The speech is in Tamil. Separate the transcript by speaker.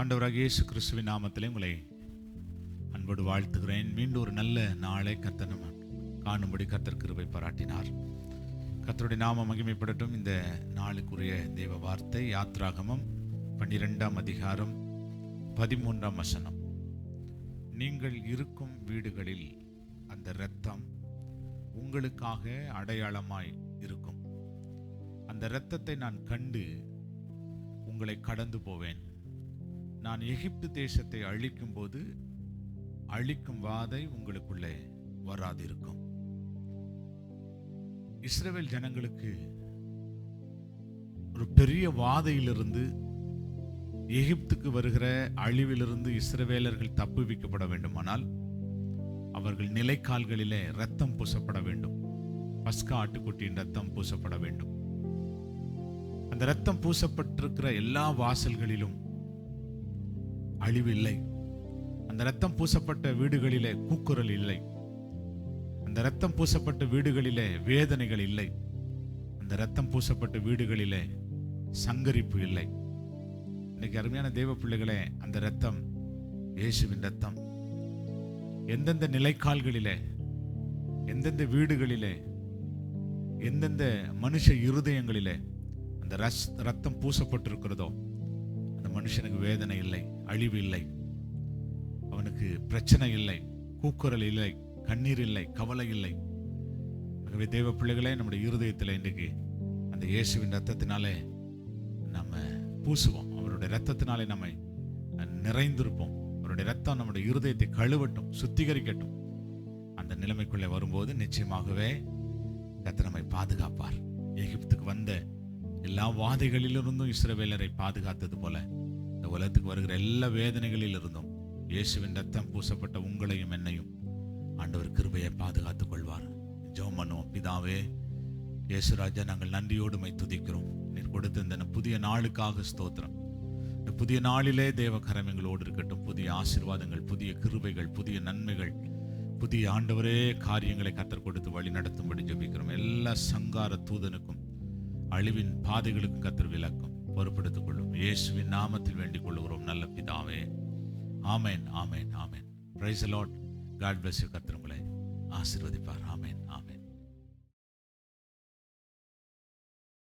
Speaker 1: ஆண்டவராகிய இயேசு கிறிஸ்துவின் நாமத்திலே உங்களை அன்போடு வாழ்த்துகிறேன். மீண்டும் ஒரு நல்ல நாளை கர்த்தர் நம்ம காணும்படி கர்த்தர் கிருபை பாராட்டினார். கர்த்தருடைய நாமம் மகிமைப்படட்டும். இந்த நாளுக்குரிய தேவ வார்த்தை யாத்ராகமம் 12ஆம் அதிகாரம் 13ஆம் வசனம். நீங்கள் இருக்கும் வீடுகளில் அந்த இரத்தம் உங்களுக்காக அடையாளமாய் இருக்கும். அந்த இரத்தத்தை நான் கண்டு உங்களை கடந்து போவேன். நான் எகிப்து தேசத்தை அழிக்கும் போது அழிக்கும் வாதை உங்களுக்குள்ளே வராதிருக்கும். இஸ்ரவேல் ஜனங்களுக்கு ஒரு பெரிய வாதையிலிருந்து, எகிப்துக்கு வருகிற அழிவிலிருந்து இஸ்ரவேலர்கள் தப்புவிக்கப்பட வேண்டுமானால் அவர்கள் நிலைக்கால்களிலே இரத்தம் பூசப்பட வேண்டும். பஸ்கா ஆட்டுக்குட்டியின் இரத்தம் பூசப்பட வேண்டும். அந்த இரத்தம் பூசப்பட்டிருக்கிற எல்லா வாசல்களிலும் அழிவு இல்லை. அந்த இரத்தம் பூசப்பட்ட வீடுகளிலே கூக்குரல் இல்லை. அந்த இரத்தம் பூசப்பட்ட வீடுகளிலே வேதனைகள் இல்லை. அந்த இரத்தம் பூசப்பட்ட வீடுகளிலே சங்கரிப்பு இல்லை. இன்னைக்கு அருமையான தேவ பிள்ளைகளே, அந்த இரத்தம் இயேசுவின் இரத்தம் எந்தெந்த நிலைக்கால்களிலே, எந்தெந்த வீடுகளிலே, எந்தெந்த மனுஷ இருதயங்களிலே அந்த இரத்தம் பூசப்பட்டிருக்கிறதோ அந்த மனுஷனுக்கு வேதனை இல்லை, அழிவு இல்லை, அவனுக்கு பிரச்சனை இல்லை, கூக்குரல் இல்லை, கண்ணீர் இல்லை, கவலை இல்லை. ஆகவே தேவ பிள்ளைகளே, நம்முடைய இருதயத்தில் இன்றைக்கு அந்த இயேசுவின் இரத்தத்தினாலே நம்ம பூசுவோம். அவருடைய இரத்தத்தினாலே நம்மை நிறைந்திருப்போம். அவருடைய இரத்தம் நம்முடைய இருதயத்தை கழுவட்டும், சுத்திகரிக்கட்டும். அந்த நிலைமைக்குள்ளே வரும்போது நிச்சயமாகவே கர்த்தர் நம்மை பாதுகாப்பார். எகிப்துக்கு வந்த எல்லா வாதைகளிலிருந்தும் இஸ்ரவேலரை பாதுகாத்தது போல இந்த உலகத்துக்கு வருகிற எல்லா வேதனைகளில் இருந்தும் இயேசுவின் ரத்தம் பூசப்பட்ட உங்களையும் என்னையும் ஆண்டவர் கிருபையை பாதுகாத்துக் கொள்வார். ஜெபம் பண்ணுவோம். பிதாவே, இயேசுராஜா, நாங்கள் நன்றியோடு உம்மை துதிக்கிறோம். நீர் கொடுத்த இந்த புதிய நாளுக்காக ஸ்தோத்திரம். இந்த புதிய நாளிலே தேவ கரம் எங்களோடு இருக்கட்டும். புதிய ஆசீர்வாதங்கள், புதிய கிருபைகள், புதிய நன்மைகள், புதிய ஆண்டவரே காரியங்களை கர்த்தர் கொடுத்து வழி நடத்தும்படி ஜெபிக்கிறோம். எல்லா சங்கார தூதனுக்கும் அழிவின் பாதைகளுக்கும் கர்த்தர் விலக்கும் பொறுப்படுத்திக் கொள்ளும். இயேசுவின் நாமத்தில் வேண்டிக் கொள்கிறோம் நல்ல பிதாவே. ஆமென், ஆமென், ஆமென். Praise the Lord. God bless you. கர்த்தர் உங்களை ஆசீர்வதிப்பார்.